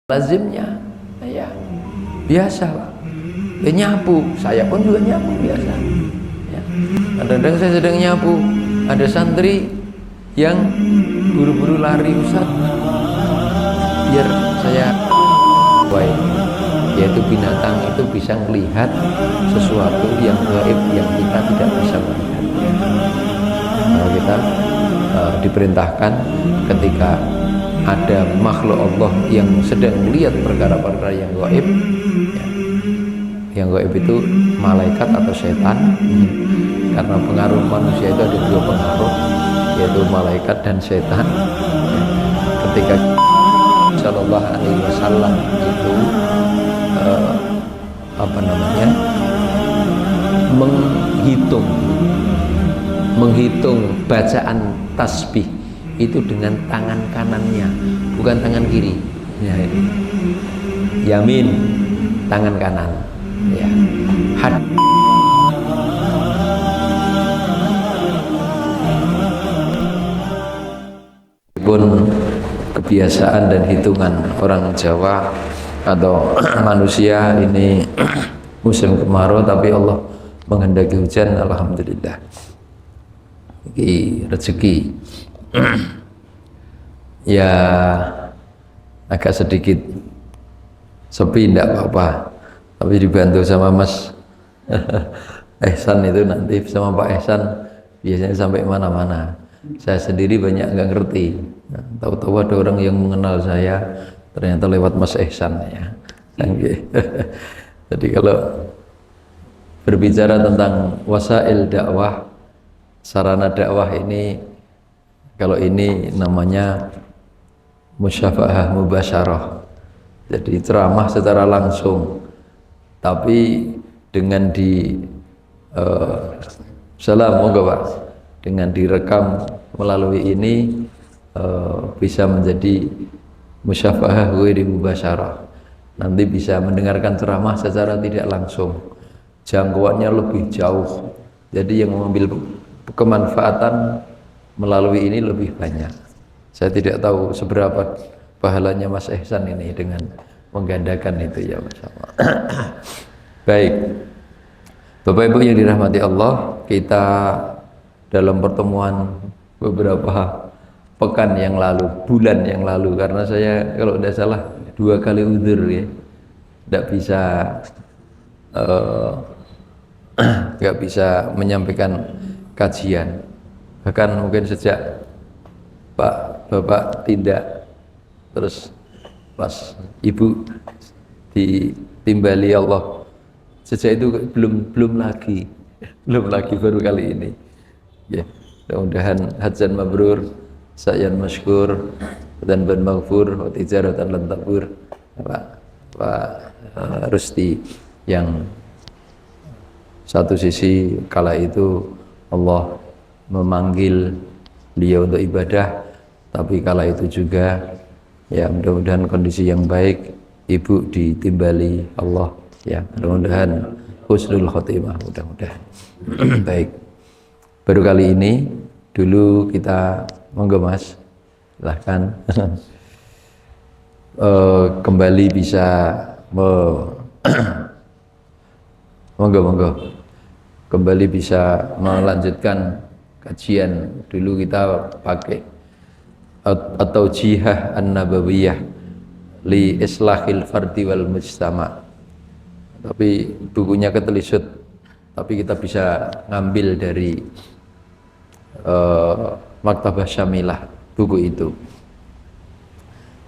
lazimnya ya biasa Pak. Nyapu, saya pun juga nyapu biasa ya. Kadang-kadang saya sedang nyapu, ada santri yang buru-buru lari, Ustaz biar saya baik, yaitu binatang itu bisa melihat sesuatu yang gaib yang kita tidak bisa melihat. Kalau kita diperintahkan ketika ada makhluk Allah yang sedang melihat perkara-perkara yang gaib ya, yang gaib itu malaikat atau setan, karena pengaruh manusia itu ada dua pengaruh, yaitu malaikat dan setan ya. Ketika Shallallahu Alaihi Wasallam itu menghitung bacaan tasbih itu dengan tangan kanannya, bukan tangan kiri ya. Yamin tangan kanan ya. Pun kebiasaan dan hitungan orang Jawa atau manusia ini musim kemarau, tapi Allah menghendaki hujan, alhamdulillah. Ini rezeki ya, agak sedikit sepi tidak apa-apa, tapi dibantu sama Mas Ehsan itu, nanti sama Pak Ehsan biasanya sampai mana-mana. Saya sendiri banyak nggak ngerti, nah, tahu-tahu ada orang yang mengenal saya ternyata lewat Mas Ehsan ya. Jadi kalau berbicara tentang wasail dakwah, sarana dakwah ini, kalau ini namanya musyafahah mubasyarah, jadi ceramah secara langsung, tapi dengan salam moga Pak, dengan direkam melalui ini bisa menjadi musyafahah ghairi mubasyarah. Nanti bisa mendengarkan ceramah secara tidak langsung, jangkauannya lebih jauh, jadi yang mengambil kemanfaatan melalui ini lebih banyak. Saya tidak tahu seberapa pahalanya Mas Ehsan ini dengan menggandakan itu ya, Mas. Baik, Bapak Ibu yang dirahmati Allah, kita dalam pertemuan beberapa pekan yang lalu, bulan yang lalu, karena saya kalau tidak salah 2 kali udzur ya, tidak bisa nggak bisa menyampaikan kajian, bahkan mungkin sejak Bapak tidak, terus pas Ibu ditimbali Allah, sejak itu belum lagi baru kali ini ya. Mudah-mudahan hajjan mabrur, sa'yan masykur, dan ban maghfur, wa tijaratan lan tabur. Pak Rusti yang satu sisi kala itu Allah memanggil beliau untuk ibadah, tapi kala itu juga ya mudah-mudahan kondisi yang baik, Ibu ditimbali Allah ya, mudah-mudahan husnul khotimah, mudah-mudahan. Baik, baru kali ini, dulu kita monggo Mas, silahkan kembali bisa monggo kembali bisa melanjutkan kajian. Dulu kita pakai atau jihah an-nabawiyah li islahil fardi wal mujtama, tapi bukunya ketelisut, tapi kita bisa ngambil dari Maktabah Syamilah buku itu.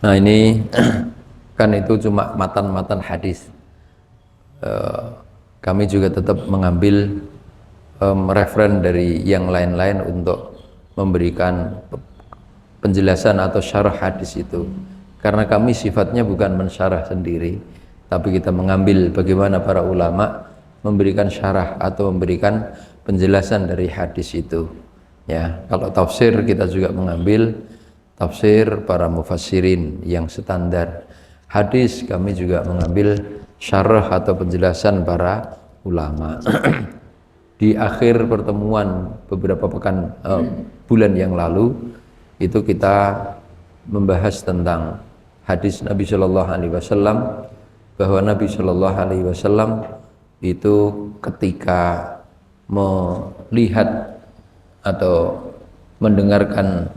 Nah ini kan itu cuma matan-matan hadis, kami juga tetap mengambil referen dari yang lain-lain untuk memberikan penjelasan atau syarah hadis itu, karena kami sifatnya bukan mensyarah sendiri, tapi kita mengambil bagaimana para ulama memberikan syarah atau memberikan penjelasan dari hadis itu ya. Kalau tafsir kita juga mengambil tafsir para mufassirin yang standar. Hadis kami juga mengambil syarah atau penjelasan para ulama. Di akhir pertemuan beberapa bulan yang lalu itu kita membahas tentang hadis Nabi Shallallahu Alaihi Wasallam bahwa Nabi Shallallahu Alaihi Wasallam itu ketika melihat atau mendengarkan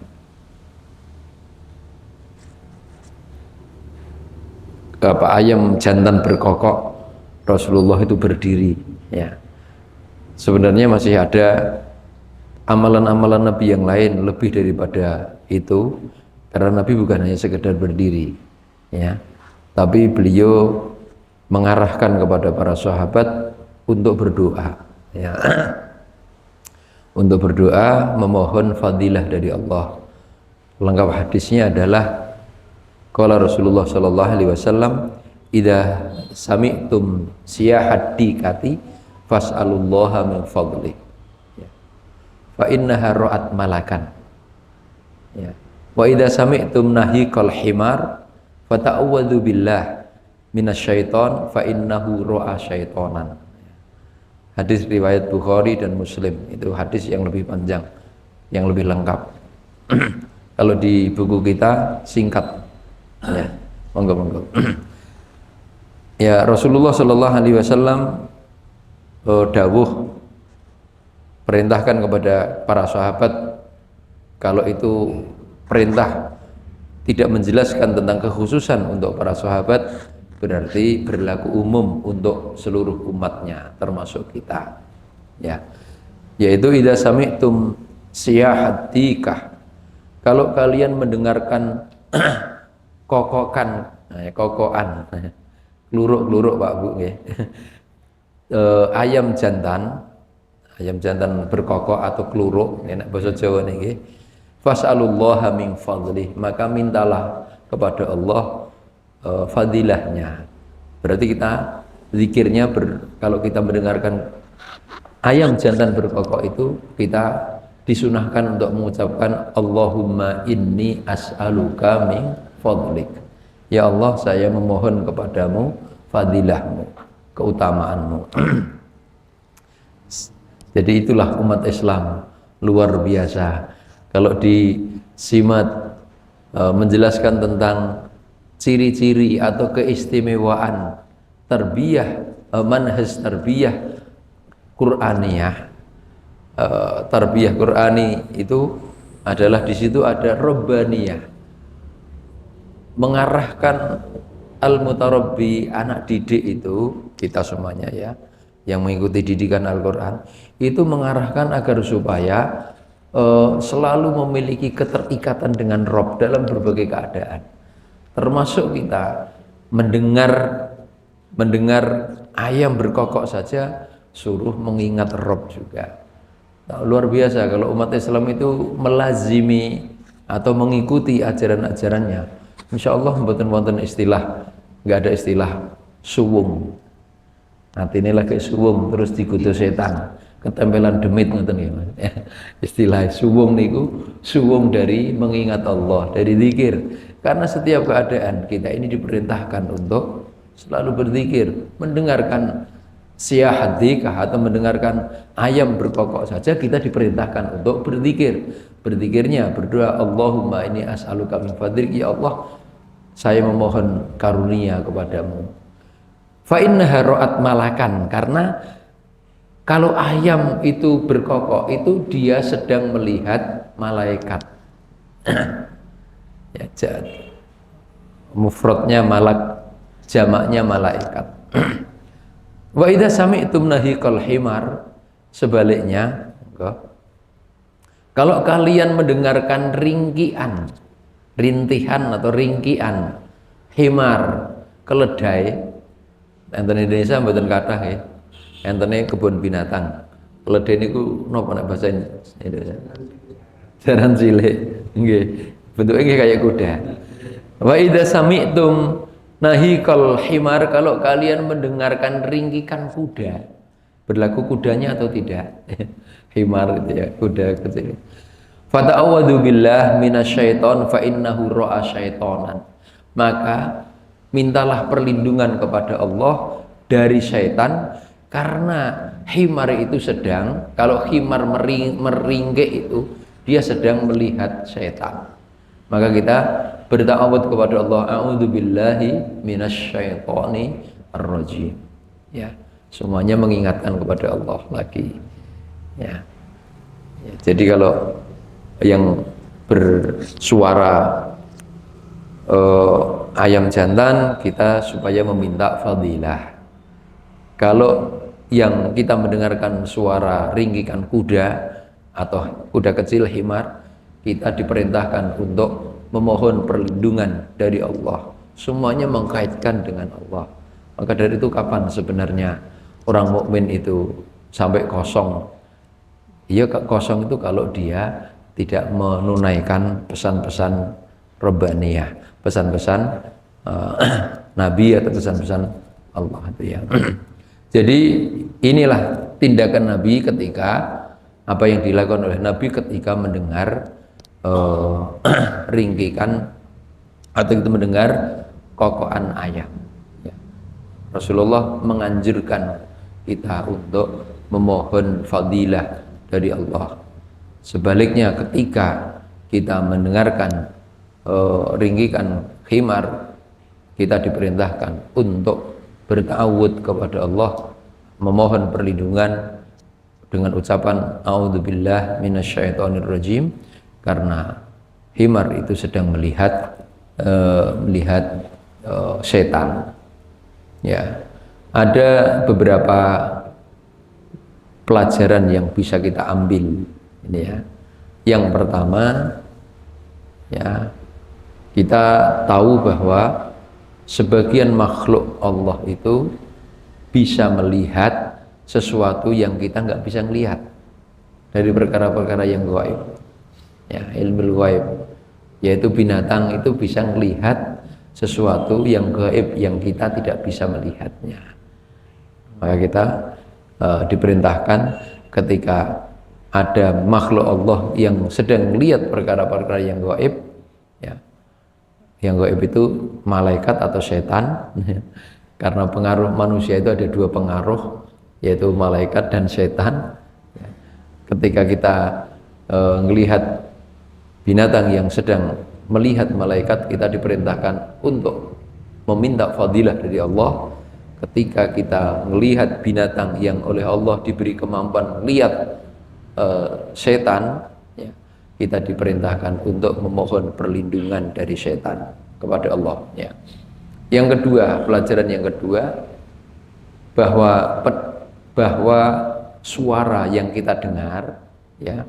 ayam jantan berkokok, Rasulullah itu berdiri. Ya, sebenarnya masih ada amalan-amalan Nabi yang lain lebih daripada itu, karena Nabi bukan hanya sekedar berdiri, ya, tapi beliau mengarahkan kepada para sahabat untuk berdoa, ya. Untuk berdoa memohon fadilah dari Allah. Lengkap hadisnya adalah qala Rasulullah sallallahu alaihi wasallam, idza sami'tum siyahat dikati fas'alullaha min fadli, ya, fa innaha ra'at malakan, ya, wa idza sami'tum nahiqal himar fata'awwadzu billah minasyaiton fa innahu ra'a syaitonan. Hadis riwayat Bukhari dan Muslim, itu hadis yang lebih panjang, yang lebih lengkap. Kalau di buku kita singkat, ya, monggo. Ya, Rasulullah Shallallahu Alaihi Wasallam dawuh perintahkan kepada para sahabat, kalau itu perintah tidak menjelaskan tentang kekhususan untuk para sahabat, berarti berlaku umum untuk seluruh umatnya termasuk kita, ya, yaitu idza sami'tum siyahat dikah, kalau kalian mendengarkan kokokan, kokokan, kluruk Pak Bu, ya. Ayam jantan berkokok atau kluruk, enak bahasa Jawa niki, fas'alullaha min fadlih, maka mintalah kepada Allah fadilahnya. Berarti kita zikirnya kalau kita mendengarkan ayam jantan berkokok itu, kita disunahkan untuk mengucapkan Allahumma inni as'aluka min fadlik, ya Allah saya memohon kepadamu fadilahmu, keutamaanmu. Jadi itulah umat Islam luar biasa. Kalau disimat menjelaskan tentang ciri-ciri atau keistimewaan tarbiyah, manhaj tarbiyah Qur'aniyah, tarbiyah Qur'ani itu adalah di situ ada Rabbaniyah, mengarahkan al-mutarabbi, anak didik itu, kita semuanya ya, yang mengikuti didikan Al-Quran, itu mengarahkan agar supaya selalu memiliki keterikatan dengan Rabb dalam berbagai keadaan. Termasuk kita mendengar ayam berkokok saja suruh mengingat Rabb juga. Nah, luar biasa kalau umat Islam itu melazimi atau mengikuti ajaran-ajarannya. Insya Allah mboten istilah, nggak ada istilah suwung. Nanti ini lagi suwung terus digoda setan, ketempelan demit ngoten ya. Istilah suwung niku suwung dari mengingat Allah, dari zikir. Karena setiap keadaan kita ini diperintahkan untuk selalu berzikir, mendengarkan siyahat dzikah atau mendengarkan ayam berkokok saja kita diperintahkan untuk berzikir. Berzikirnya berdoa, Allahumma inni as'aluka min fadlik, ya Allah saya memohon karunia kepadamu. Fa innaha ra'at malakan, karena kalau ayam itu berkokok itu dia sedang melihat malaikat. Ya, mufradnya malak, jamaknya malaikat. Wa idza sami'tum nahiqal himar, sebaliknya, kalau kalian mendengarkan ringkian, rintihan atau ringkian himar, keledai, enten Indonesia mboten kathah nggih. Entene kebun binatang. Keledai niku napa nek bahasa Indonesia? Jaran cilik. Nggih. Bentuknya kayak kuda. Wa idza sami'tum nahiqal himar, kalau kalian mendengarkan ringkikan kuda, berlaku kudanya atau tidak? Himar itu ya, kuda kecil. Fata'awwadzu billah minasyaiton fa innahu ra'a syaitonan. Maka mintalah perlindungan kepada Allah dari syaitan, karena himar itu sedang, kalau himar meringkik itu dia sedang melihat syaitan. Maka kita bertawud kepada Allah, a'udzubillahi minasyaitonir rajim. Ya, semuanya mengingatkan kepada Allah lagi. Ya. Ya, jadi kalau yang bersuara ayam jantan, kita supaya meminta fadilah. Kalau yang kita mendengarkan suara ringkikan kuda atau kuda kecil himar, kita diperintahkan untuk memohon perlindungan dari Allah. Semuanya mengkaitkan dengan Allah. Maka dari itu kapan sebenarnya orang mukmin itu sampai kosong? Iya, kosong itu kalau dia tidak menunaikan pesan-pesan Rabbaniyah, pesan-pesan Nabi atau pesan-pesan Allah itu ya. Jadi inilah tindakan Nabi ketika apa yang dilakukan oleh Nabi ketika mendengar ringkikan atau itu mendengar kokokan ayam. Ya. Rasulullah menganjurkan kita untuk memohon fadilah dari Allah. Sebaliknya ketika kita mendengarkan ringkikan khimar, kita diperintahkan untuk bertawud kepada Allah, memohon perlindungan dengan ucapan a'udzubillah minasyaitonirrajim, karena himar itu sedang melihat setan. Ya, ada beberapa pelajaran yang bisa kita ambil ini ya. Yang pertama ya, kita tahu bahwa sebagian makhluk Allah itu bisa melihat sesuatu yang kita nggak bisa melihat dari perkara-perkara yang gaib. Ya, ilmu gaib, yaitu binatang itu bisa melihat sesuatu yang gaib yang kita tidak bisa melihatnya. Maka kita diperintahkan ketika ada makhluk Allah yang sedang melihat perkara-perkara yang gaib, ya, yang gaib itu malaikat atau setan. Karena pengaruh manusia itu ada dua pengaruh, yaitu malaikat dan setan. Ketika kita melihat binatang yang sedang melihat malaikat, kita diperintahkan untuk meminta fadilah dari Allah. Ketika kita melihat binatang yang oleh Allah diberi kemampuan melihat setan, ya, kita diperintahkan untuk memohon perlindungan dari setan kepada Allah. Ya. Yang kedua, pelajaran yang kedua, bahwa suara yang kita dengar, ya,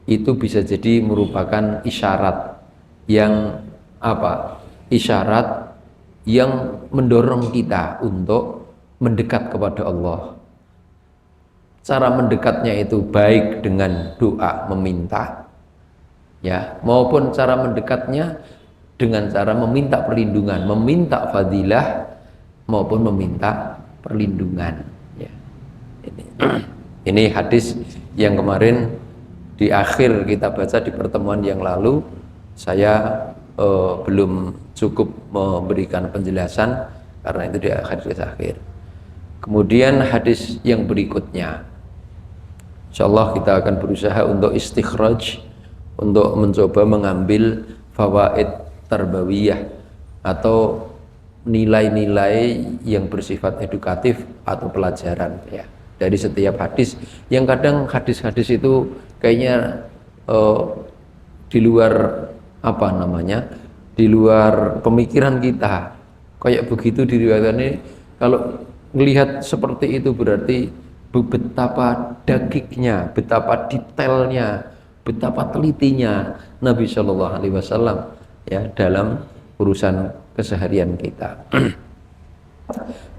itu bisa jadi merupakan isyarat yang apa? Isyarat yang mendorong kita untuk mendekat kepada Allah. Cara mendekatnya itu baik dengan doa meminta, ya, maupun cara mendekatnya dengan cara meminta perlindungan, meminta fadilah maupun meminta perlindungan. Ya. Ini hadis yang kemarin di akhir kita baca di pertemuan yang lalu. Saya belum cukup memberikan penjelasan karena itu di hadis akhir. Kemudian hadis yang berikutnya, insyaallah kita akan berusaha untuk istikhraj, untuk mencoba mengambil fawaid tarbawiyah atau nilai-nilai yang bersifat edukatif atau pelajaran ya dari setiap hadis. Yang kadang hadis-hadis itu kayaknya di luar apa namanya, di luar pemikiran kita, kayak begitu diriwayatkan ini. Kalau melihat seperti itu berarti betapa dagingnya, betapa detailnya, betapa telitinya Nabi Shallallahu Alaihi Wasallam ya dalam urusan keseharian kita.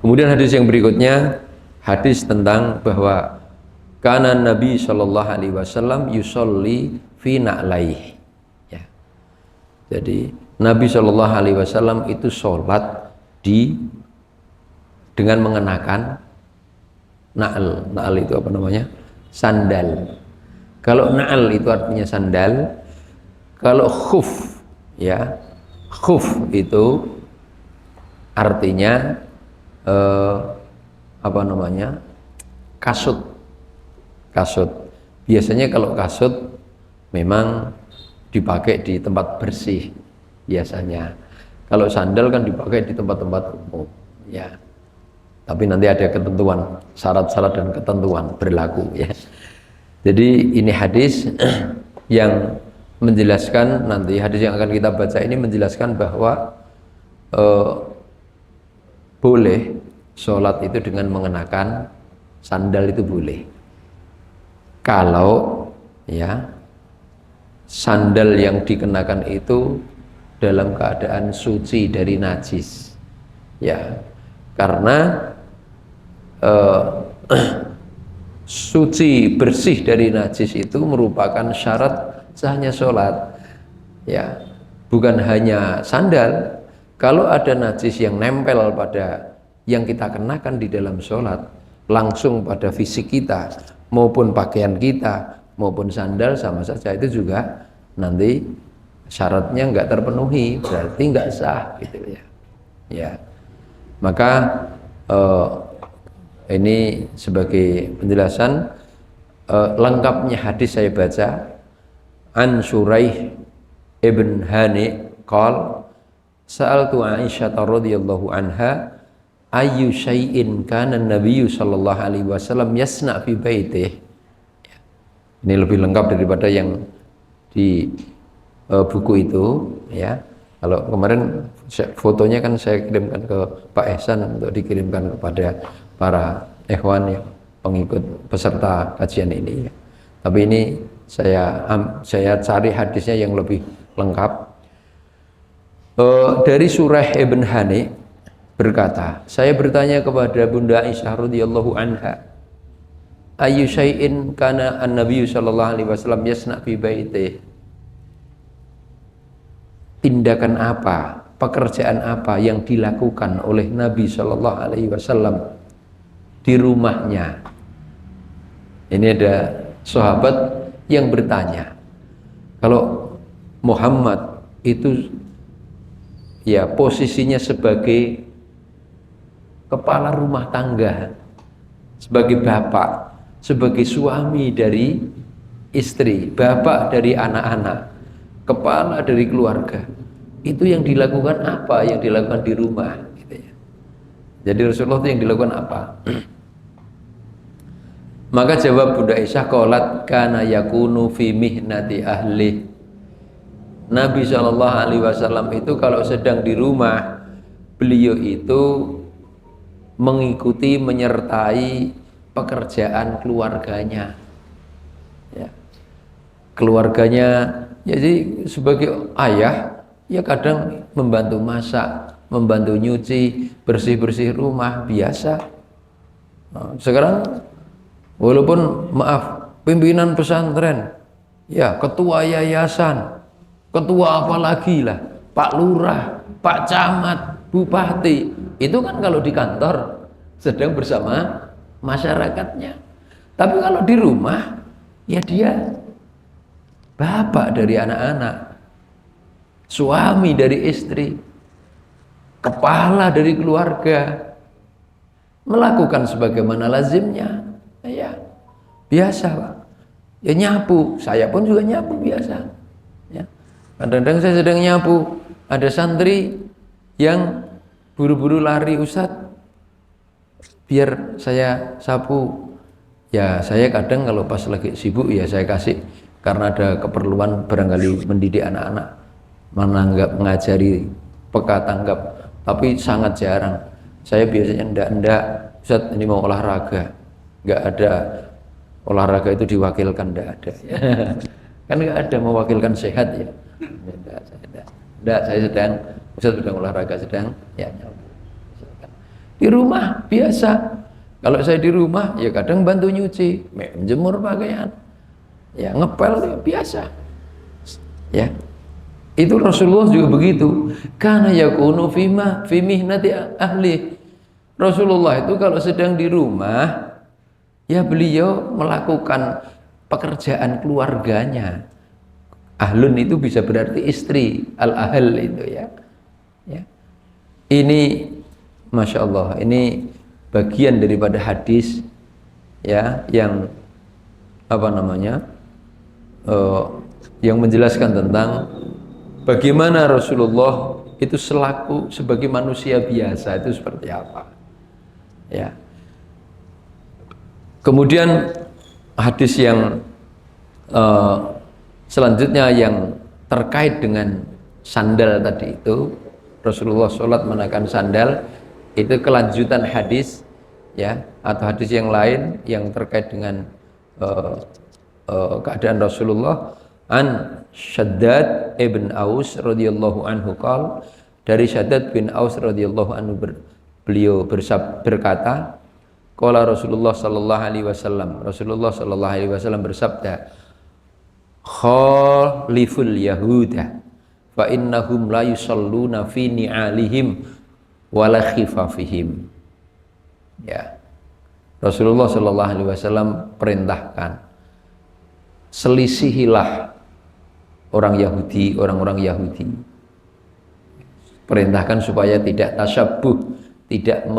Kemudian hadis yang berikutnya, hadis tentang bahwa kana Nabi Shallallahu Alaihi Wasallam yusolli fi na'laihi. Ya. Jadi Nabi Shallallahu Alaihi Wasallam itu sholat dengan mengenakan na'al. Na'al itu apa namanya? Sandal. Kalau na'al itu artinya sandal. Kalau khuf, ya, khuf itu artinya apa namanya? Kasut. Kasut. Biasanya kalau kasut memang dipakai di tempat bersih, biasanya. Kalau sandal kan dipakai di tempat-tempat umum, ya. Tapi nanti ada ketentuan, syarat-syarat dan ketentuan berlaku, ya. Jadi ini hadis yang menjelaskan, nanti hadis yang akan kita baca ini menjelaskan bahwa boleh sholat itu dengan mengenakan sandal, itu boleh. Kalau ya sandal yang dikenakan itu dalam keadaan suci dari najis, ya, karena suci bersih dari najis itu merupakan syarat sahnya sholat, ya, bukan hanya sandal. Kalau ada najis yang nempel pada yang kita kenakan di dalam sholat, langsung pada fisik kita maupun pakaian kita maupun sandal, sama saja itu juga nanti syaratnya nggak terpenuhi, berarti nggak sah, gitu ya. Ya, maka ini sebagai penjelasan lengkapnya hadis saya baca. An Shuraih ibn Hani qal sa'altu Aisyah radhiyallahu anha ayyu syai'in kana an-nabiy sallallahu alaihi wasallam yasna fi baitih. Ini lebih lengkap daripada yang di buku itu, ya. Kalau kemarin fotonya kan saya kirimkan ke Pak Ehsan untuk dikirimkan kepada para ikhwan yang pengikut peserta kajian ini, ya. Tapi ini saya cari hadisnya yang lebih lengkap. Dari Surah Ibn Hani berkata, saya bertanya kepada Bunda Aisyah radhiyallahu anha, ayyu syai'in kana an-nabiy sallallahu alaihi wasallam yasna fi baitih. Tindakan apa, pekerjaan apa yang dilakukan oleh Nabi sallallahu alaihi wasallam di rumahnya. Ini ada sahabat yang bertanya, kalau Muhammad itu ya posisinya sebagai kepala rumah tangga, sebagai bapak, sebagai suami dari istri, bapak dari anak-anak, kepala dari keluarga, itu yang dilakukan apa? Yang dilakukan di rumah, gitu ya. Jadi Rasulullah itu yang dilakukan apa? Maka jawab Bunda Aisyah, qalat kana yakunu fi mihnati ahli. Nabi SAW itu kalau sedang di rumah, beliau itu mengikuti, menyertai pekerjaan keluarganya, ya. Keluarganya, jadi sebagai ayah, ya kadang membantu masak, membantu nyuci, bersih-bersih rumah, biasa. Nah, sekarang walaupun maaf, pimpinan pesantren, ya ketua yayasan, ketua apalagi lah, Pak Lurah, Pak Camat, Bupati, itu kan kalau di kantor sedang bersama masyarakatnya. Tapi kalau di rumah, ya dia bapak dari anak-anak, suami dari istri, kepala dari keluarga, melakukan sebagaimana lazimnya, ya biasa Pak. Ya nyapu, saya pun juga nyapu biasa, ya. Kadang-kadang saya sedang nyapu, ada santri yang buru-buru lari, Ustadz biar saya sapu. Ya saya kadang kalau pas lagi sibuk ya saya kasih, karena ada keperluan barangkali mendidik anak-anak, mengajari peka tanggap, tapi sangat jarang. Saya biasanya enggak, Ustadz ini mau olahraga, enggak ada olahraga itu diwakilkan, enggak ada. Kan enggak ada mewakilkan sehat, ya. Enggak, saya sedang, Ustadz sedang olahraga, sedang ya nyapu. Di rumah biasa. Kalau saya di rumah ya kadang bantu nyuci, menjemur pakaian, ya ngepel, ya biasa, ya. Itu Rasulullah juga begitu. Kana yakunu fi mihnati ahli. Rasulullah itu kalau sedang di rumah, ya beliau melakukan pekerjaan keluarganya. Ahlun itu bisa berarti istri, al-ahl itu, ya. Ya. Ini Masya Allah, ini bagian daripada hadis, ya, yang apa namanya, yang menjelaskan tentang bagaimana Rasulullah itu selaku sebagai manusia biasa itu seperti apa, ya. Kemudian hadis yang selanjutnya yang terkait dengan sandal tadi itu, Rasulullah sholat mengenakan sandal, itu kelanjutan hadis, ya, atau hadis yang lain yang terkait dengan keadaan Rasulullah. An Shaddad ibn Aus radhiyallahu anhu qala, dari Shaddad bin Aus radhiyallahu anhu beliau berkata, qala Rasulullah sallallahu alaihi wasallam, Rasulullah sallallahu alaihi wasallam bersabda, khaliful yahuda fa innahum la yusalluna fi ni'alihim wala khifafihim. Ya, Rasulullah sallallahu alaihi wasallam perintahkan, selisihilah orang-orang Yahudi. Perintahkan supaya tidak tasyabuh, tidak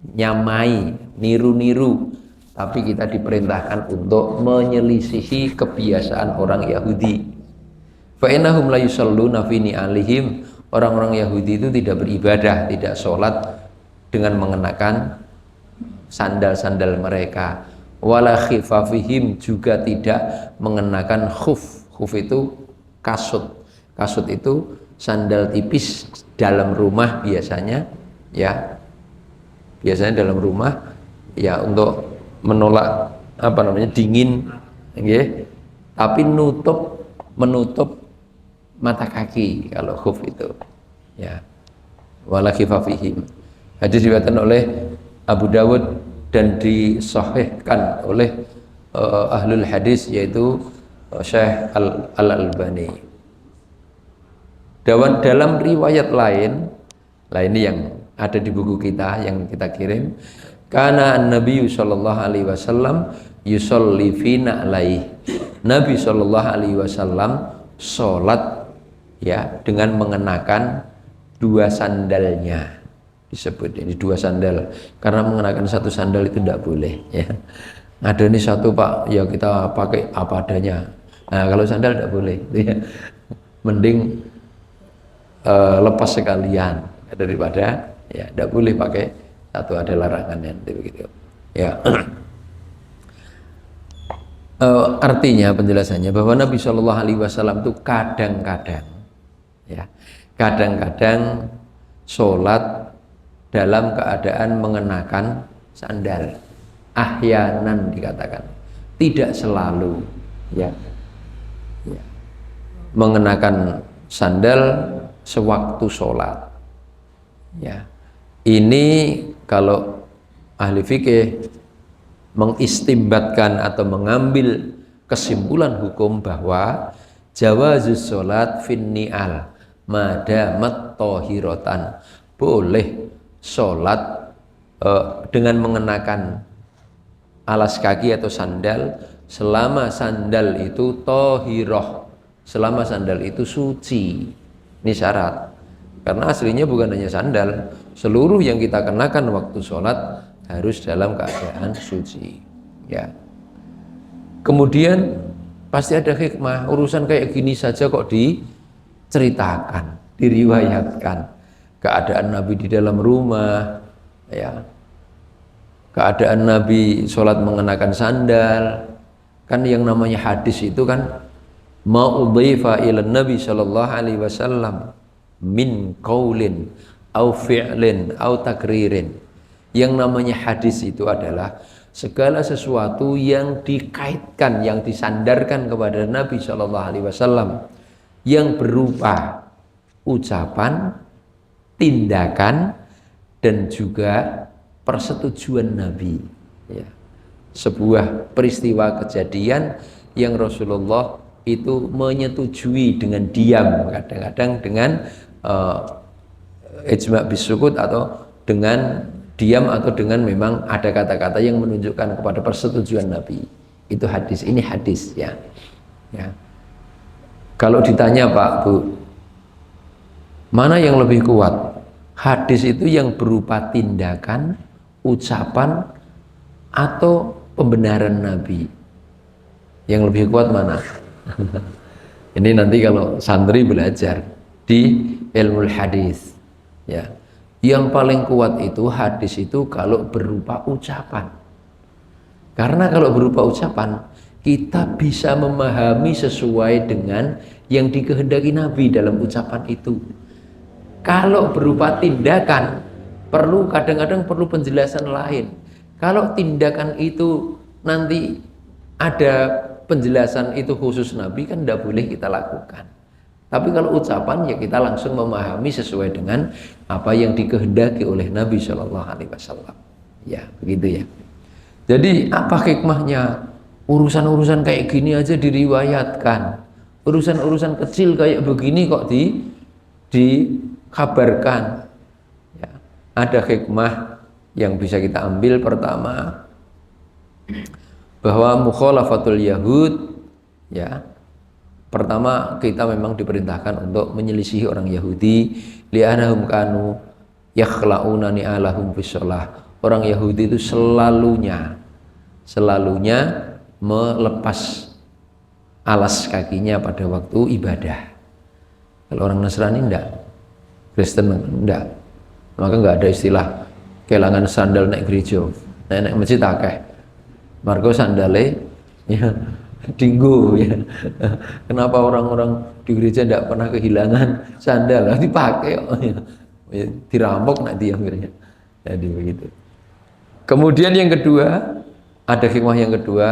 menyamai, niru-niru, tapi kita diperintahkan untuk menyelisihi kebiasaan orang Yahudi. Fa innahum la yusalluna fi ni'alihim, orang-orang Yahudi itu tidak beribadah, tidak sholat dengan mengenakan sandal-sandal mereka. Wala khifafihim, juga tidak mengenakan khuf. Khuf itu kasut. Kasut itu sandal tipis dalam rumah biasanya, ya. Biasanya dalam rumah, ya, untuk menolak dingin, okay? Tapi menutup mata kaki kalau khuf itu, ya. Wala khifafihim. Hadis diriwayatkan oleh Abu Dawud dan disahihkan oleh ahlul hadis, yaitu Syekh Al-Albani. Dalam riwayat lain, ini yang ada di buku kita yang kita kirim, kana an-nabiy sallallahu alaihi wasallam yusolli fi na'laihi. Nabi sallallahu alaihi wasallam salat, ya, dengan mengenakan dua sandalnya. Disebut ini dua sandal, karena mengenakan satu sandal itu tidak boleh, ya. Ada ini satu, Pak, ya kita pakai apa adanya. Nah, kalau sandal tidak boleh, ya. Mending lepas sekalian daripada, ya, tidak boleh pakai satu, ada larangannya begitu, ya. Artinya, penjelasannya bahwa Nabi Shallallahu Alaihi Wasallam itu kadang-kadang, ya, kadang-kadang sholat dalam keadaan mengenakan sandal. Ahyanan dikatakan, tidak selalu, ya. Ya. Mengenakan sandal sewaktu sholat, ya. Ini kalau ahli fikih mengistimbatkan atau mengambil kesimpulan hukum bahwa jawazus sholat fin ni'al madamat tohirotan, boleh sholat dengan mengenakan alas kaki atau sandal selama sandal itu tohiroh, selama sandal itu suci. Ini syarat, karena aslinya bukan hanya sandal, seluruh yang kita kenakan waktu sholat harus dalam keadaan suci, ya. Kemudian pasti ada hikmah, urusan kayak gini saja kok diceritakan, diriwayatkan. Keadaan Nabi di dalam rumah, ya, keadaan Nabi sholat mengenakan sandal. Kan yang namanya hadis itu kan ma'udhifa ila Nabi sallallahu alaihi wasallam min qaulin au fi'lin au takririn. Yang namanya hadis itu adalah segala sesuatu yang dikaitkan, yang disandarkan kepada Nabi sallallahu alaihi wasallam, yang berupa ucapan, tindakan, dan juga persetujuan Nabi, ya. Sebuah peristiwa kejadian yang Rasulullah itu menyetujui dengan diam, kadang-kadang dengan ijma' bisukut, atau dengan diam, atau dengan memang ada kata-kata yang menunjukkan kepada persetujuan Nabi. Itu hadis, ini hadis, ya. Ya. Kalau ditanya, Pak, Bu, mana yang lebih kuat? Hadis itu yang berupa tindakan, ucapan, atau pembenaran Nabi? Yang lebih kuat mana? Ini nanti kalau santri belajar di ilmu hadis, ya. Yang paling kuat itu hadis itu kalau berupa ucapan. Karena kalau berupa ucapan, kita bisa memahami sesuai dengan yang dikehendaki Nabi dalam ucapan itu. Kalau berupa tindakan, kadang-kadang perlu penjelasan lain. Kalau tindakan itu nanti ada penjelasan itu khusus Nabi, kan tidak boleh kita lakukan. Tapi kalau ucapan, ya kita langsung memahami sesuai dengan apa yang dikehendaki oleh Nabi Shallallahu Alaihi Wasallam. Ya, begitu ya. Jadi apa hikmahnya? Urusan-urusan kayak gini aja diriwayatkan. Urusan-urusan kecil kayak begini kok dikabarkan. Ya, ada hikmah yang bisa kita ambil. Pertama, bahwa mukhalafatul Yahud, ya, pertama kita memang diperintahkan untuk menyelisihi orang Yahudi, li'anahum kanu yakhla'una ni'alahum fissalah. Orang Yahudi itu selalunya melepas alas kakinya pada waktu ibadah. Kalau orang Nasrani enggak, Kristen enggak, maka enggak ada istilah kelangan sandal naik gereja, naik masjid akeh. Margo sandale ya dinggo ya. Kenapa orang-orang di gereja tidak pernah kehilangan sandal? Dipakai ya, dirampok nanti akhirnya. Jadi begitu. Kemudian yang kedua, ada hikmah yang kedua,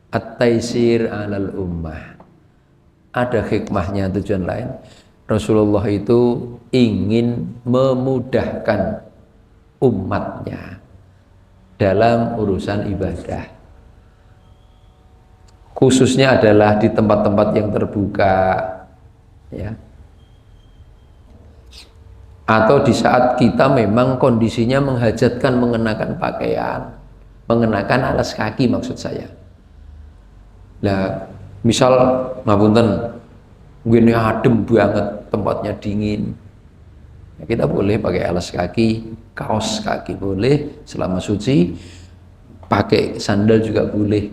at-taisir 'alal ummah. Ada hikmahnya, tujuan lain. Rasulullah itu ingin memudahkan umatnya dalam urusan ibadah, khususnya adalah di tempat-tempat yang terbuka, ya, atau di saat kita memang kondisinya menghajatkan mengenakan pakaian, mengenakan alas kaki maksud saya. Nah, misal ngapunten, gini adem banget, tempatnya dingin, ya, kita boleh pakai alas kaki, kaos kaki boleh selama suci, pakai sandal juga boleh.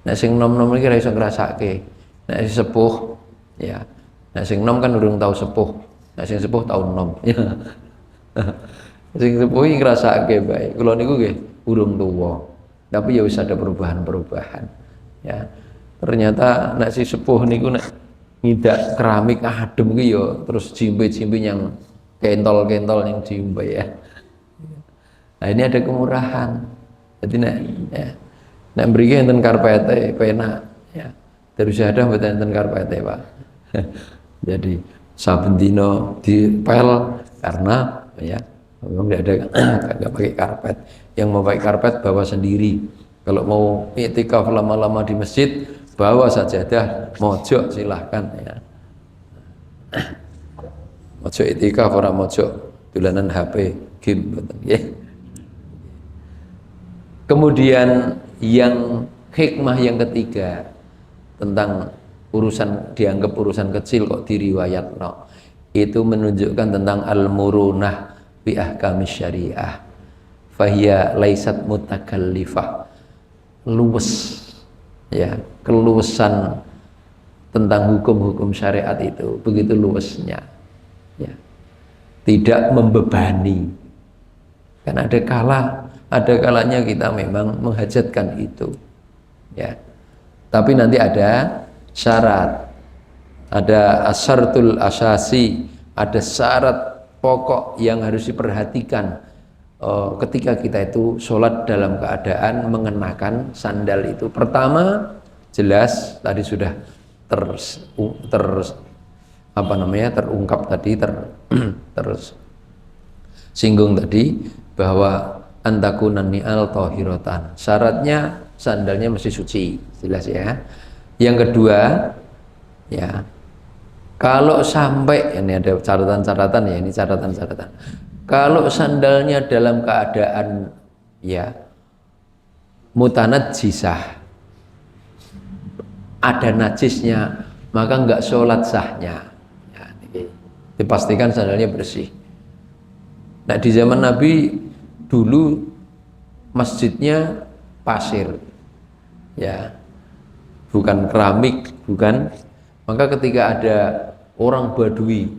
Nek sing nom-nom iki ra iso ngrasake. Nek sing sepuh ya. Nek sing nom kan urung tahu sepuh. Nek sing sepuh tau nom. Ya. Sing sepuh iki ngrasake bae. Kula niku nggih urung tuwa. Tapi ya wis ada perubahan-perubahan. Ya. Ternyata nek si sepuh niku nek ngidak keramik adem iki ya terus jimbe-jimbe yang kentol-kentol yang jimbe ya. Nah, ini ada kemurahan. Jadi nek ya, nek mriki enten karpete penak ya. Terus ada mboten enten karpete, Pak. Jadi saben dina dipel karena ya memang tidak ada enggak pakai karpet. Yang mau pakai karpet bawa sendiri. Kalau mau iktikaf lama-lama di masjid, bawa sajadah, mojok silahkan ya. Mojok iktikaf ora mojok dolanan HP game betul ya. Kemudian yang hikmah yang ketiga tentang urusan dianggap urusan kecil kok diriwayatno, itu menunjukkan tentang al-murunah bi ahkamis syariah, fahiya laisat mutakallifah, luwes ya, keluasan tentang hukum-hukum syariat itu begitu luwesnya ya, tidak membebani. Kan ada kalanya kita memang menghajatkan itu ya, tapi nanti ada syarat, ada asyartul asasi, ada syarat pokok yang harus diperhatikan ketika kita itu sholat dalam keadaan mengenakan sandal itu. Pertama, jelas tadi sudah terungkap tadi, tersinggung tadi bahwa antakunan ni'al tohirotan, syaratnya sandalnya mesti suci, jelas ya. Yang kedua ya, kalau sampai ini ada catatan-catatan ya, ini catatan-catatan, kalau sandalnya dalam keadaan ya mutanajjisah, ada najisnya, maka enggak sholat sahnya ya, dipastikan sandalnya bersih. Nah, di zaman Nabi dulu masjidnya pasir ya, bukan keramik, bukan Maka ketika ada orang Badui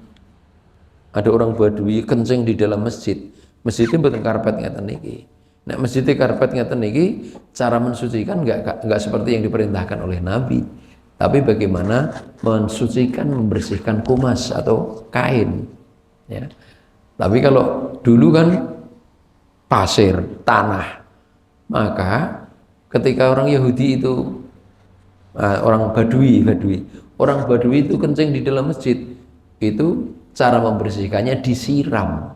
kencing di dalam masjid, masjidnya mboten karpet ngeten niki. Nek masjidnya karpet ngeten niki, cara mensucikan enggak seperti yang diperintahkan oleh Nabi. Tapi bagaimana mensucikan, membersihkan kumas atau kain, ya. Tapi kalau dulu kan pasir, tanah, maka ketika orang Yahudi itu, orang Badui itu kencing di dalam masjid, itu cara membersihkannya disiram,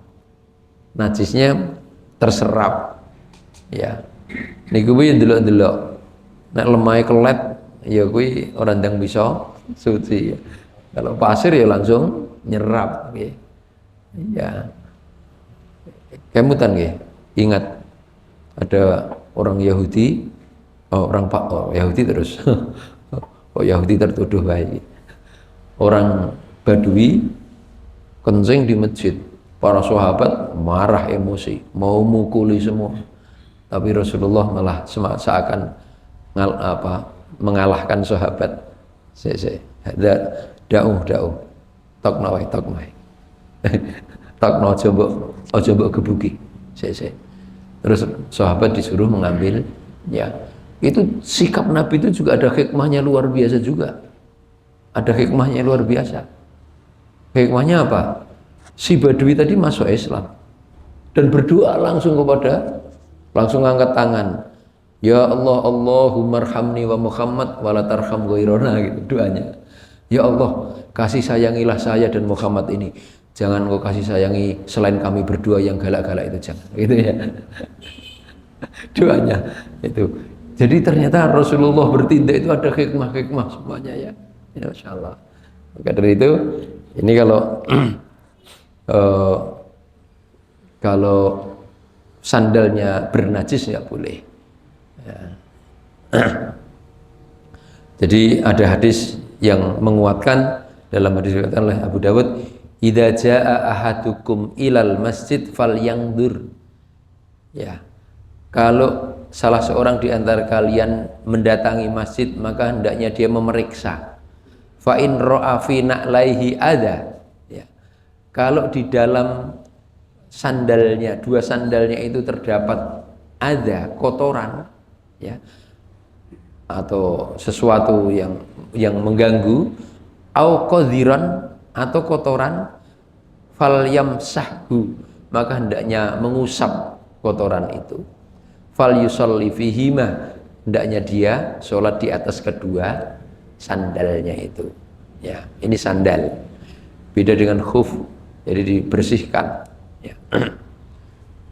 najisnya terserap, ya. Niku kuwi delok-delok, nek lemah kelet, ya kuwi orang yang bisa suci. Kalau pasir ya langsung nyerap, ya. Kemutan ingat ada orang Yahudi, Yahudi terus, Yahudi tertuduh baik. Orang Badui kencing di masjid, para sahabat marah emosi, mau mukuli semua. Tapi Rasulullah malah seakan mengalahkan sahabat. Dauh tok nawai tok no coba gebuki. Terus sahabat disuruh mengambil, ya. Itu sikap Nabi itu juga ada hikmahnya luar biasa juga. Ada hikmahnya luar biasa. Hikmahnya apa? Si Badui tadi masuk Islam dan berdoa langsung angkat tangan. Ya Allah, Allahummarhamni wa Muhammad wa la tarham ghairana, gitu doanya. Ya Allah, kasih sayangilah saya dan Muhammad ini. Jangan kau kasih sayangi selain kami berdua yang galak-galak itu, jangan. Gitu ya. Doanya itu. Jadi ternyata Rasulullah bertindak itu ada hikmah-hikmah semuanya, ya. Ya, Masya Allah. Maka dari itu, ini kalau sandalnya bernajis nggak boleh. Ya. Jadi ada hadis yang menguatkan, dalam hadis dikatakan oleh Abu Dawud, idza jaa ahadukum ilal masjid falyangdur. Ya. Kalau salah seorang di antara kalian mendatangi masjid, maka hendaknya dia memeriksa. Fa in ra'a fi na'laihi adza. Ya. Kalau di dalam sandalnya, dua sandalnya itu terdapat ada kotoran, ya, atau sesuatu yang mengganggu, au qadhiran, atau kotoran, fal yamsahhu, maka hendaknya mengusap kotoran itu. Fal yusalli fihima, hendaknya dia sholat di atas kedua sandalnya itu. Ya, ini sandal. Beda dengan khuf, jadi dibersihkan. Ya.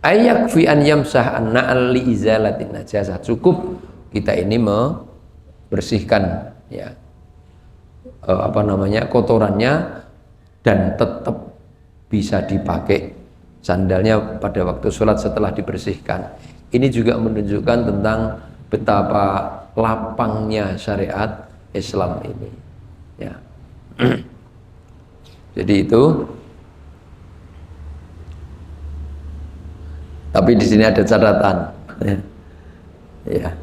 Ayak fi an yamsah an-na'al li izalatin najasah. Cukup kita ini membersihkan, ya, kotorannya, dan tetap bisa dipakai sandalnya pada waktu sholat setelah dibersihkan. Ini juga menunjukkan tentang betapa lapangnya syariat Islam ini, ya. Jadi itu. Tapi di sini ada catatan, ya.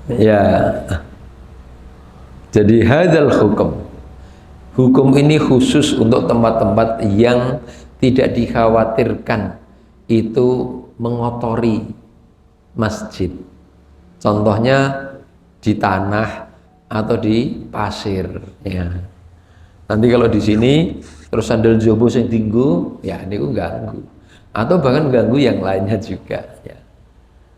Ya. Jadi hadzal hukum ini khusus untuk tempat-tempat yang tidak dikhawatirkan itu mengotori masjid. Contohnya di tanah atau di pasir, ya. Nanti kalau di sini terus sandal jobo yang tinggu, ya ini ganggu, atau bahkan ganggu yang lainnya juga, ya.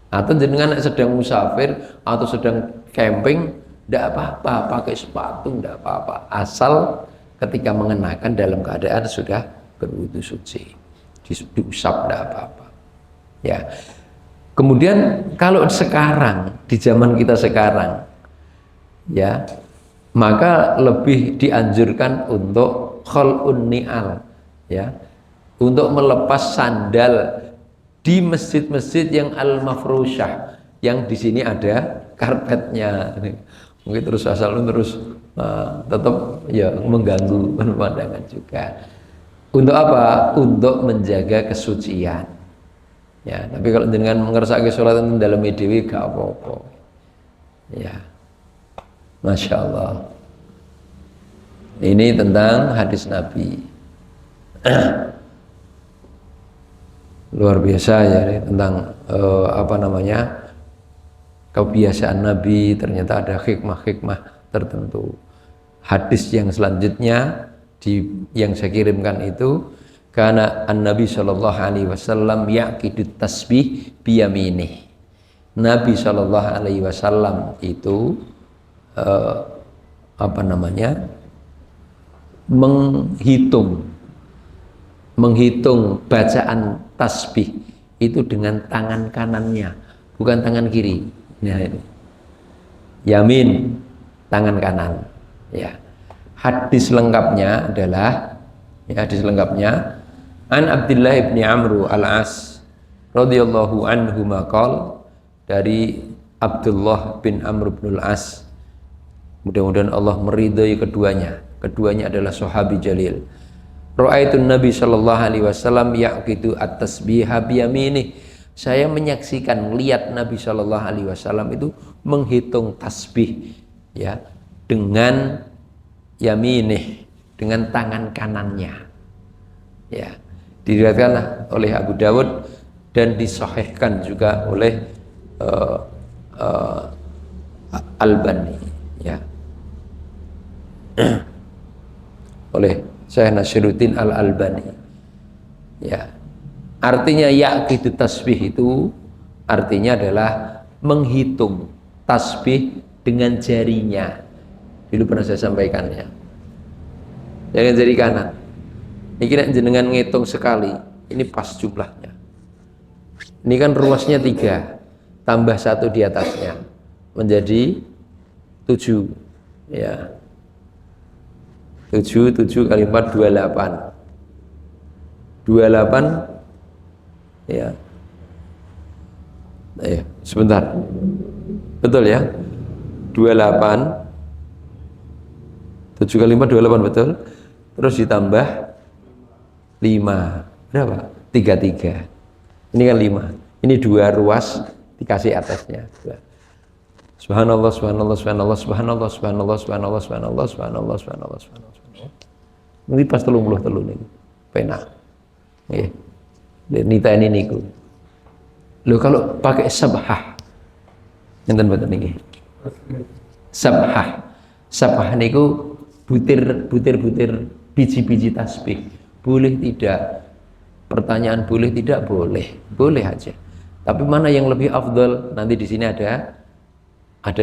Atau jenengan sedang musafir atau sedang camping, tidak apa-apa pakai sepatu, tidak apa-apa, asal ketika mengenakan dalam keadaan sudah berwudu suci, diusap, tidak apa-apa, ya. Kemudian kalau sekarang di zaman kita sekarang, ya, maka lebih dianjurkan untuk khal'un ni'al, ya, untuk melepas sandal di masjid-masjid yang al-mafrusyah, yang di sini ada karpetnya. Mungkin terus asal terus tetap, ya, mengganggu pemandangan juga. Untuk apa? Untuk menjaga kesucian, ya. Tapi kalau dengan mengersakake sholat dalam dewi gak apa-apa, Ya, Masya Allah. Ini tentang hadis Nabi. Luar biasa ya, tentang kebiasaan Nabi, ternyata ada hikmah-hikmah tertentu. Hadis yang selanjutnya yang saya kirimkan itu, karena Nabi Shallallahu Alaihi Wasallam yaqidut tasbih biyaminih. Nabi Shallallahu Alaihi Wasallam itu menghitung bacaan tasbih itu dengan tangan kanannya, bukan tangan kiri. Nah, ini yamin, tangan kanan. Ya, hadis lengkapnya adalah an Abdullah ibni Amru al-As radhiyallahu anhu maqal, dari Abdullah bin Amr bin al-As, mudah-mudahan Allah meridai keduanya adalah sahabi jalil. Ra'aitun Nabi sallallahu alaihi wasallam yaqitu at-tasbiha biyaminih. Saya menyaksikan, lihat Nabi sallallahu alaihi wasallam itu menghitung tasbih ya dengan yaminih, dengan tangan kanannya. Ya, diriwayatkan oleh Abu Dawud dan disahihkan juga oleh Albani ya. Oleh Syekh Nasiruddin Al-Albani. Ya. Artinya yaqidu tasbih itu artinya adalah menghitung tasbih dengan jarinya. Dulu pernah saya sampaikan ya. Jangan jari kanan. Ini kira jenengan ngitung sekali, ini pas jumlahnya. Ini kan ruasnya 3, tambah 1 di atasnya, menjadi 7. Ya. 7 kali 4 28. 28 ya. Sebentar. Betul ya? 28 7 kali 4 28 betul. Terus ditambah 5. Berapa? 33. Ini kan 5. Ini 2 ruas dikasih atasnya. Subhanallah, subhanallah, subhanallah, subhanallah, subhanallah, subhanallah, subhanallah, subhanallah, subhanallah, subhanallah. Nanti pas 33 nih. Penak. Nggih. Nita ini niku. Lho kalau pakai sabhah. Ngenten mboten niki. Sabhah. Sabhah niku butir biji-biji tasbih. Boleh tidak? Pertanyaan boleh tidak? Boleh. Boleh aja. Tapi mana yang lebih afdal? Nanti di sini ada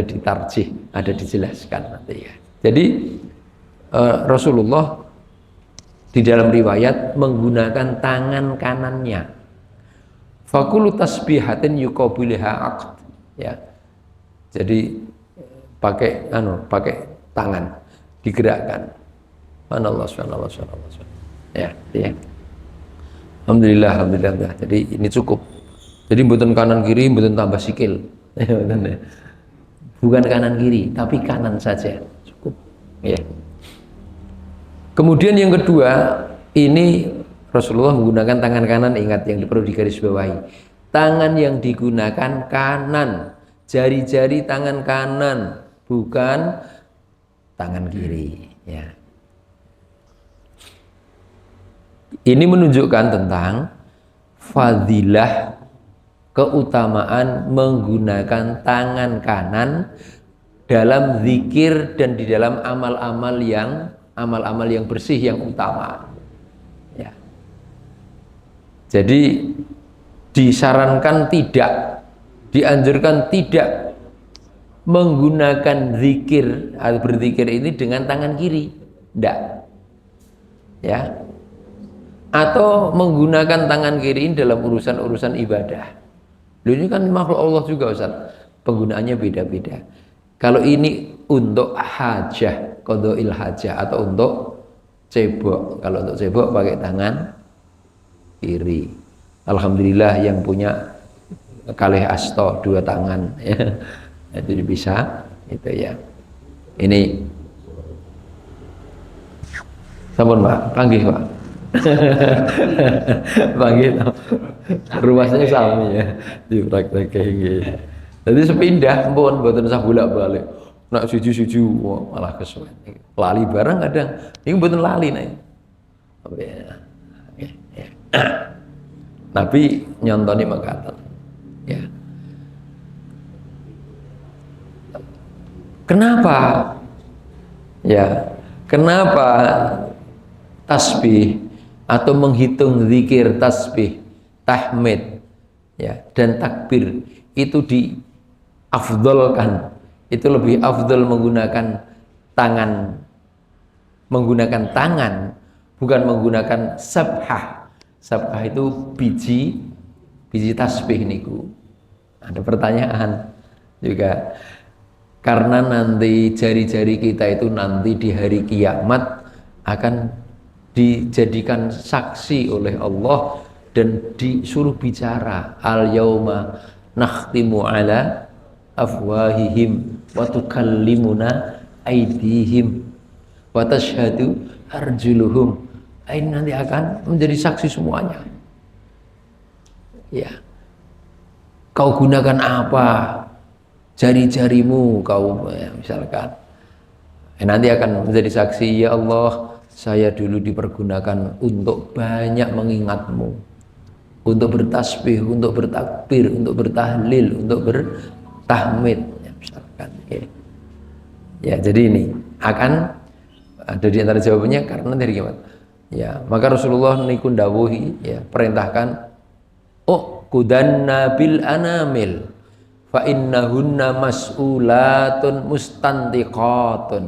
ditarjih, ada dijelaskan nanti ya. Jadi Rasulullah di dalam riwayat menggunakan tangan kanannya. Fakulu tasbihatin yuqabiluha aqd ya. Jadi pakai tangan digerakkan. Subhanallah, subhanallah, subhanallah. Ya. Alhamdulillah. Jadi ini cukup. Jadi mboten kanan kiri, mboten tambah sikil. Bukan kanan kiri, tapi kanan saja. Cukup. Ya. Kemudian yang kedua, ini Rasulullah menggunakan tangan kanan, ingat yang perlu digarisbawahi. Tangan yang digunakan kanan, jari-jari tangan kanan, bukan tangan kiri. Ya. Ini menunjukkan tentang fadilah, keutamaan menggunakan tangan kanan dalam zikir dan di dalam amal-amal yang bersih yang utama. Ya. Jadi disarankan dianjurkan tidak menggunakan zikir atau berzikir ini dengan tangan kiri, tidak. Ya. Atau menggunakan tangan kiri ini dalam urusan ibadah. Ini kan makhluk Allah juga Ustaz. Penggunaannya beda-beda. Kalau ini untuk hajah, qadha'il hajah, atau untuk cebok. Kalau untuk cebok pakai tangan kiri. Alhamdulillah yang punya kalih asto 2 tangan ya. Itu bisa itu ya. Ini sampun Pak, panggih Pak. Panggil ruasnya sami ya di praktek nggih. Jadi sepindah pun mboten usah bolak-balik. Nak suju-suju malah kesuwen. Lali barang kadang. Ini mboten lali nek. Ya. Nabi nyontoni makaten. Ya. Kenapa? Ya. Kenapa tasbih atau menghitung zikir tasbih, tahmid, ya, dan takbir itu diafdolkan, itu lebih afdol menggunakan tangan, bukan menggunakan sabhah. Sabhah itu biji tasbih niku. Ada pertanyaan juga, karena nanti jari-jari kita itu nanti di hari kiamat akan dijadikan saksi oleh Allah dan disuruh bicara, al yauma nakhtimu ala afwahihim wa tukallimuna aydihim wa tashhadu arjuluhum. Ini nanti akan menjadi saksi semuanya. Ya. Kau gunakan apa? Jari-jarimu kau, ya, misalkan. Nanti akan menjadi saksi, ya Allah, saya dulu dipergunakan untuk banyak mengingatmu, untuk bertasbih, untuk bertakbir, untuk bertahlil, untuk bertahmid, ya, misalkan. Ya, jadi ini akan ada di antara jawabannya karena dari gimana? Ya, maka Rasulullah niku dawuhi, ya, perintahkan, qudanna bil anamil fa innahunna mas'ulatun mustantiqatun.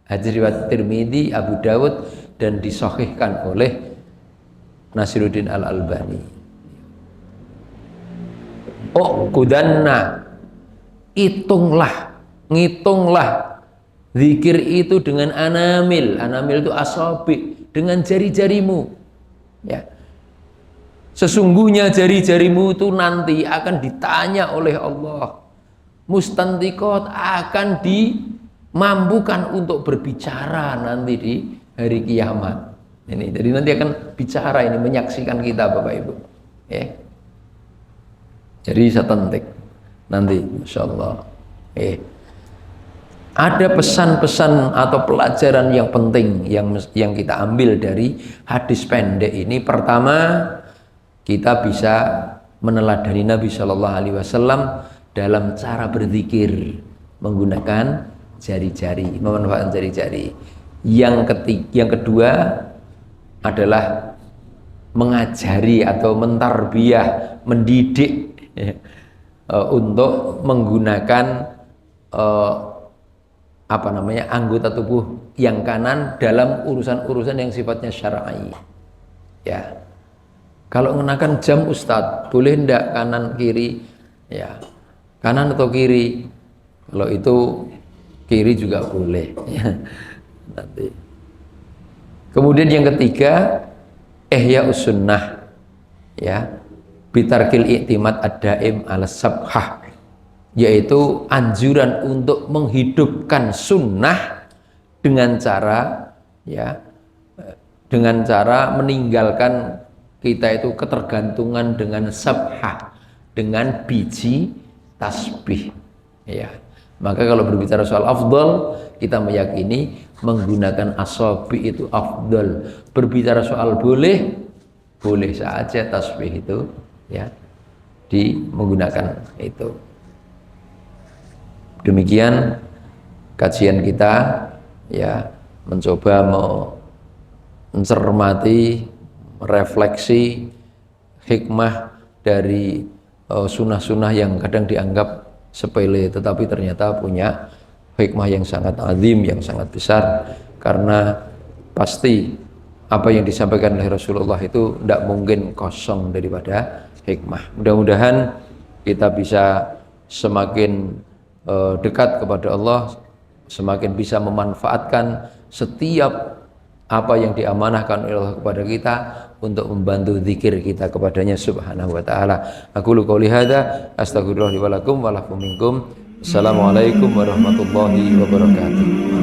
Hadis riwayat Tirmidzi, Abu Dawud, dan disahihkan oleh Nasiruddin Al-Albani. Qudanna, ngitunglah zikir itu dengan anamil. Anamil itu asabi, dengan jari-jarimu. Ya. Sesungguhnya jari-jarimu itu nanti akan ditanya oleh Allah. Mustantiqat, akan dimampukan untuk berbicara nanti di hari kiamat. Ini, jadi nanti akan bicara, ini menyaksikan kita, Bapak Ibu. Ya. Jadi setentik nanti, Masya Allah. Ada pesan-pesan atau pelajaran yang penting yang kita ambil dari hadis pendek ini. Pertama, kita bisa meneladani Nabi Shallallahu Alaihi Wasallam dalam cara berzikir menggunakan jari-jari, memanfaatkan jari-jari. Yang kedua adalah mengajari atau mentarbiyah, mendidik, ya, untuk menggunakan anggota tubuh yang kanan dalam urusan-urusan yang sifatnya syar'i. Ya. Kalau mengenakan jam Ustadz, boleh ndak kanan kiri? Ya. Kanan atau kiri? Kalau itu kiri juga boleh. Ya. Nanti. Kemudian yang ketiga, ihya'us sunnah. Ya. Bitarkil i'timad ad-daim ala sabhah, yaitu anjuran untuk menghidupkan sunnah dengan cara, ya, dengan cara meninggalkan kita itu ketergantungan dengan sabhah, dengan biji tasbih. Ya. Maka kalau berbicara soal afdal, kita meyakini menggunakan asabi itu afdal. Berbicara soal boleh saja tasbih itu, ya, menggunakan itu. Demikian kajian kita, ya, mencoba mencermati, refleksi hikmah dari sunnah-sunnah yang kadang dianggap sepele tetapi ternyata punya hikmah yang sangat azim, yang sangat besar, karena pasti apa yang disampaikan oleh Rasulullah itu tidak mungkin kosong daripada hikmah. Mudah-mudahan kita bisa semakin dekat kepada Allah, semakin bisa memanfaatkan setiap apa yang diamanahkan oleh Allah kepada kita untuk membantu zikir kita kepadanya subhanahu wa ta'ala. Aqulu qouli hadza astaghfirullah li wa lakum wa lakum minkum. Assalamualaikum warahmatullahi wabarakatuh.